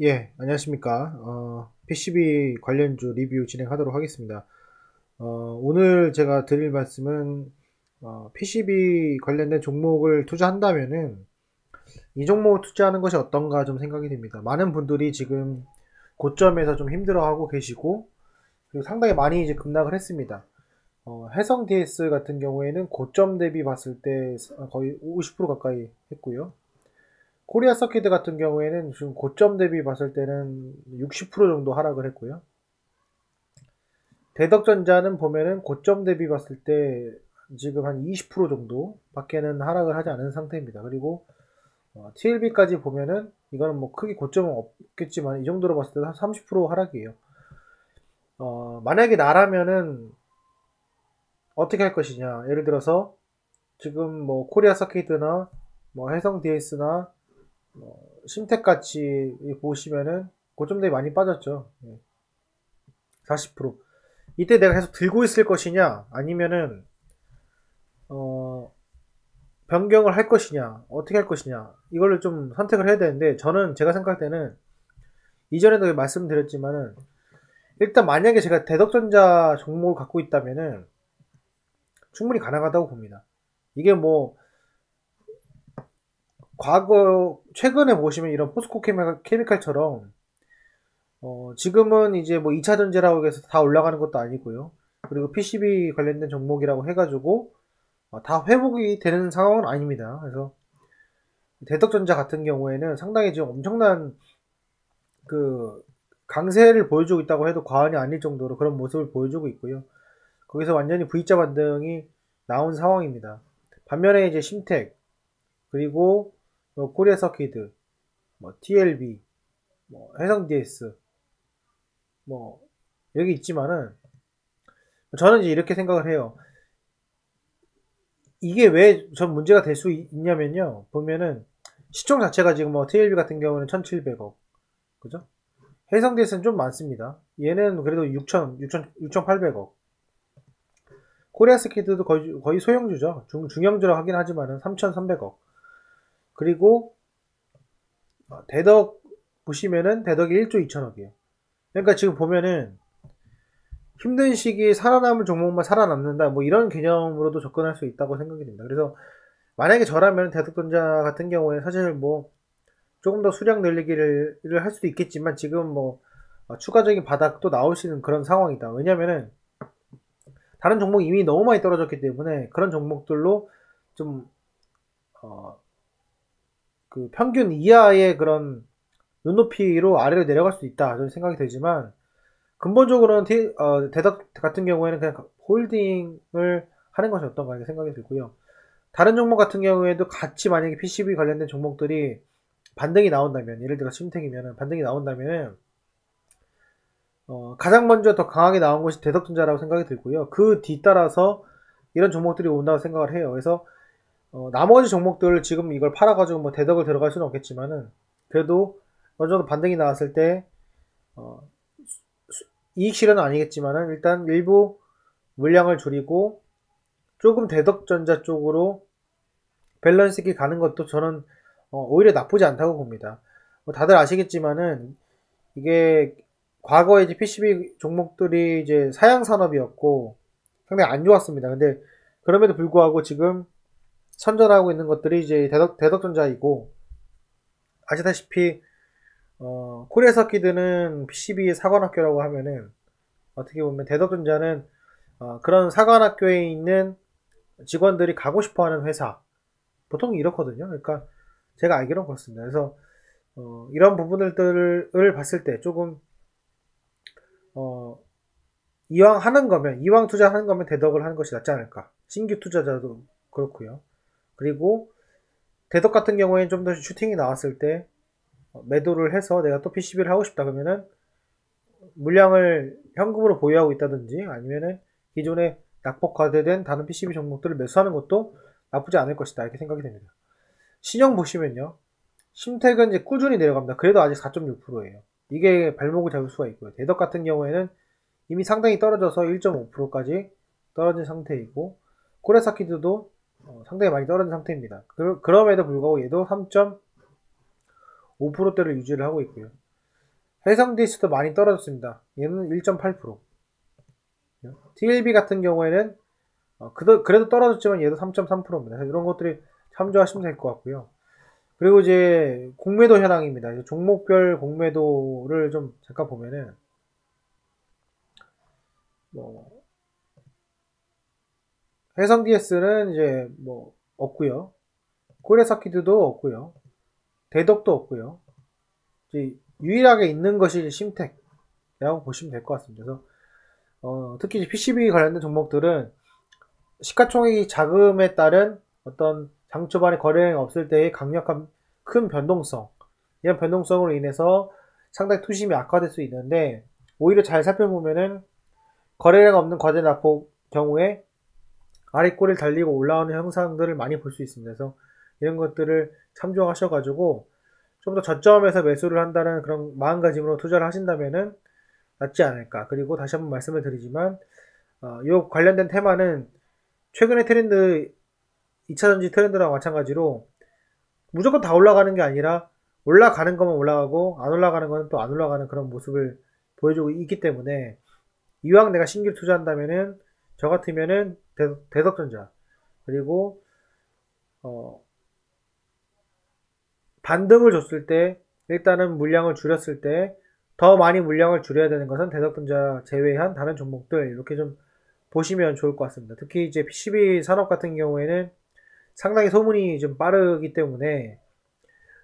예, 안녕하십니까. PCB 관련주 리뷰 진행하도록 하겠습니다. 오늘 제가 드릴 말씀은, PCB 관련된 종목을 투자한다면은, 이 종목을 투자하는 것이 어떤가 좀 생각이 됩니다. 많은 분들이 지금 고점에서 좀 힘들어하고 계시고, 그리고 상당히 많이 이제 급락을 했습니다. 해성 DS 같은 경우에는 고점 대비 봤을 때 거의 50% 가까이 했고요. 코리아 서킷 같은 경우에는 지금 고점 대비 봤을 때는 60% 정도 하락을 했고요. 대덕전자는 보면은 고점 대비 봤을 때 지금 한 20% 정도 밖에는 하락을 하지 않은 상태입니다. 그리고 TLB까지 보면은 이거는 뭐 크게 고점은 없겠지만 이 정도로 봤을 때 한 30% 하락이에요. 만약에 나라면은 어떻게 할 것이냐. 예를 들어서 지금 뭐 코리아 서킷이나 뭐 해성 DS나 심텍 같이 보시면은 고점 대비 많이 빠졌죠. 40%. 이때 내가 계속 들고 있을 것이냐, 아니면은 어, 변경을 할 것이냐, 어떻게 할 것이냐, 이걸로 좀 선택을 해야 되는데, 저는 제가 생각할 때는 이전에도 말씀드렸지만은 일단 만약에 제가 대덕전자 종목을 갖고 있다면은 충분히 가능하다고 봅니다. 이게 뭐 과거 최근에 보시면 이런 포스코 케미칼처럼 지금은 이제 뭐 2차 전지라고 해서 다 올라가는 것도 아니고요. 그리고 PCB 관련된 종목이라고 해가지고 다 회복이 되는 상황은 아닙니다. 그래서 대덕전자 같은 경우에는 상당히 지금 엄청난 그 강세를 보여주고 있다고 해도 과언이 아닐 정도로 그런 모습을 보여주고 있고요. 거기서 완전히 V자 반등이 나온 상황입니다. 반면에 이제 심텍, 그리고 코리아 서키드, 뭐 TLB, 뭐 해성 DS, 뭐 여기 있지만은 저는 이제 이렇게 생각을 해요. 이게 왜 전 문제가 될 수 있냐면요. 보면은 시총 자체가 지금 뭐 TLB 같은 경우는 1,700억, 그죠? 해상 DS는 좀 많습니다. 얘는 그래도 6,800억. 코리아 스키드도 거의 소형주죠. 중형주라 하긴 하지만은 3,300억. 그리고 대덕 보시면은 대덕이 1조 2천억이에요. 그러니까 지금 보면은 힘든 시기에 살아남을 종목만 살아남는다, 뭐 이런 개념으로도 접근할 수 있다고 생각이 됩니다. 그래서 만약에 저라면 대덕전자 같은 경우에 사실 뭐 조금 더 수량 늘리기를 할 수도 있겠지만 지금 뭐 추가적인 바닥도 나올 수 있는 그런 상황이다. 왜냐면은 다른 종목이 이미 너무 많이 떨어졌기 때문에 그런 종목들로 좀 그 평균 이하의 그런 눈높이로 아래로 내려갈 수도 있다 저는 생각이 되지만, 근본적으로는 대덕 같은 경우에는 그냥 홀딩을 하는 것이 어떤가 이렇게 생각이 들고요. 다른 종목 같은 경우에도 같이 만약에 PCB 관련된 종목들이 반등이 나온다면, 예를 들어 심택이면 반등이 나온다면은 가장 먼저 더 강하게 나온 것이 대덕전자라고 생각이 들고요. 그 뒤따라서 이런 종목들이 온다고 생각을 해요. 그래서 나머지 종목들 지금 이걸 팔아가지고 뭐 대덕을 들어갈 수는 없겠지만은, 그래도 어느 정도 반등이 나왔을 때 어, 이익 실현은 아니겠지만은 일단 일부 물량을 줄이고 조금 대덕전자 쪽으로 밸런스 있게 가는 것도 저는 오히려 나쁘지 않다고 봅니다. 뭐 다들 아시겠지만은 이게 과거에 이제 PCB 종목들이 이제 사양 산업이었고 상당히 안 좋았습니다. 근데 그럼에도 불구하고 지금 선전하고 있는 것들이 이제 대덕전자이고, 아시다시피 코리아 서키드는 PCB의 사관학교라고 하면은 어떻게 보면 대덕전자는 그런 사관학교에 있는 직원들이 가고 싶어하는 회사, 보통 이렇거든요. 그러니까 제가 알기로는 그렇습니다. 그래서 이런 부분들을 봤을 때 조금 어, 이왕 투자하는 거면 대덕을 하는 것이 낫지 않을까. 신규 투자자도 그렇고요. 그리고 대덕 같은 경우에는 좀 더 슈팅이 나왔을 때 매도를 해서 내가 또 PCB를 하고 싶다 그러면은 물량을 현금으로 보유하고 있다든지 아니면은 기존에 낙폭과대된 다른 PCB 종목들을 매수하는 것도 나쁘지 않을 것이다 이렇게 생각이 됩니다. 신형 보시면요. 심택은 이제 꾸준히 내려갑니다. 그래도 아직 4.6%예요. 이게 발목을 잡을 수가 있고요. 대덕 같은 경우에는 이미 상당히 떨어져서 1.5%까지 떨어진 상태이고, 코레사키드도 상당히 많이 떨어진 상태입니다. 그럼에도 불구하고 얘도 3.5%대를 유지를 하고 있고요. 해성 DS도 많이 떨어졌습니다. 얘는 1.8%. TLB 같은 경우에는 그래도 떨어졌지만 얘도 3.3%입니다. 이런 것들이 참조하시면 될 것 같고요. 그리고 이제 공매도 현황입니다. 이제 종목별 공매도를 좀 잠깐 보면은 뭐 해성 DS는 이제 뭐 없고요. 코레사키드도 없고요. 대덕도 없고요. 이제 유일하게 있는 것이 심텍이라고 보시면 될 것 같습니다. 그래서 특히 PCB 관련된 종목들은 시가총액이 자금에 따른 어떤 장 초반에 거래량이 없을 때의 강력한 큰 변동성, 이런 변동성으로 인해서 상당히 투심이 악화될 수 있는데, 오히려 잘 살펴보면은 거래량 없는 과대 낙폭 경우에 아래 꼬리를 달리고 올라오는 형상들을 많이 볼 수 있습니다. 그래서 이런 것들을 참조하셔가지고 좀 더 저점에서 매수를 한다는 그런 마음가짐으로 투자를 하신다면은 낫지 않을까. 그리고 다시 한번 말씀을 드리지만 이 관련된 테마는 최근의 트렌드 2차전지 트렌드랑 마찬가지로 무조건 다 올라가는 게 아니라 올라가는 것만 올라가고 안 올라가는 거는 또 안 올라가는 그런 모습을 보여주고 있기 때문에 이왕 내가 신규 투자한다면은 저 같으면은 대덕전자 그리고 반등을 줬을 때 일단은 물량을 줄였을 때 더 많이 물량을 줄여야 되는 것은 대덕전자 제외한 다른 종목들 이렇게 좀 보시면 좋을 것 같습니다. 특히 이제 PCB 산업 같은 경우에는 상당히 소문이 좀 빠르기 때문에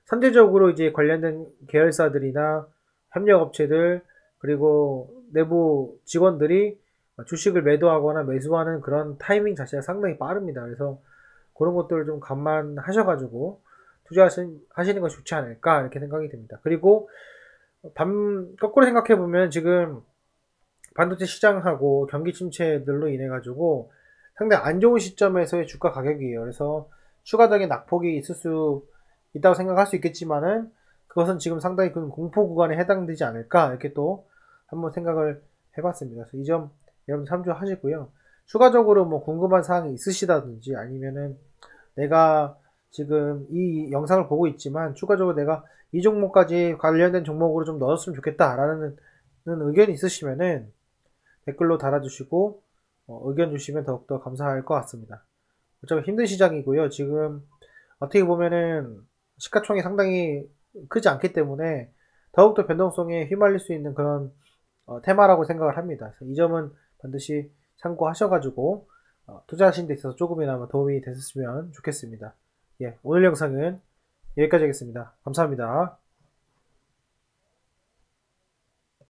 선제적으로 이제 관련된 계열사들이나 협력업체들 그리고 내부 직원들이 주식을 매도하거나 매수하는 그런 타이밍 자체가 상당히 빠릅니다. 그래서 그런 것들을 좀 감안하셔가지고 투자하시는 것이 좋지 않을까 이렇게 생각이 듭니다. 그리고 거꾸로 생각해보면 지금 반도체 시장하고 경기 침체들로 인해 가지고 상당히 안 좋은 시점에서의 주가 가격이에요. 그래서 추가적인 낙폭이 있을 수 있다고 생각할 수 있겠지만은 그것은 지금 상당히 큰 공포 구간에 해당되지 않을까 이렇게 또 한번 생각을 해봤습니다. 그래서 이 점 여러분 참조하시고요. 추가적으로 뭐 궁금한 사항이 있으시다든지 아니면은 내가 지금 이 영상을 보고 있지만 추가적으로 내가 이 종목까지 관련된 종목으로 좀 넣었으면 좋겠다라는 의견이 있으시면은 댓글로 달아주시고 의견 주시면 더욱더 감사할 것 같습니다. 어차피 힘든 시장이고요. 지금 어떻게 보면은 시가총이 상당히 크지 않기 때문에 더욱더 변동성에 휘말릴 수 있는 그런 테마라고 생각을 합니다. 그래서 이 점은 반드시 참고하셔가지고 투자하시는 데 있어서 조금이나마 도움이 됐으면 좋겠습니다. 예, 오늘 영상은 여기까지 하겠습니다. 감사합니다.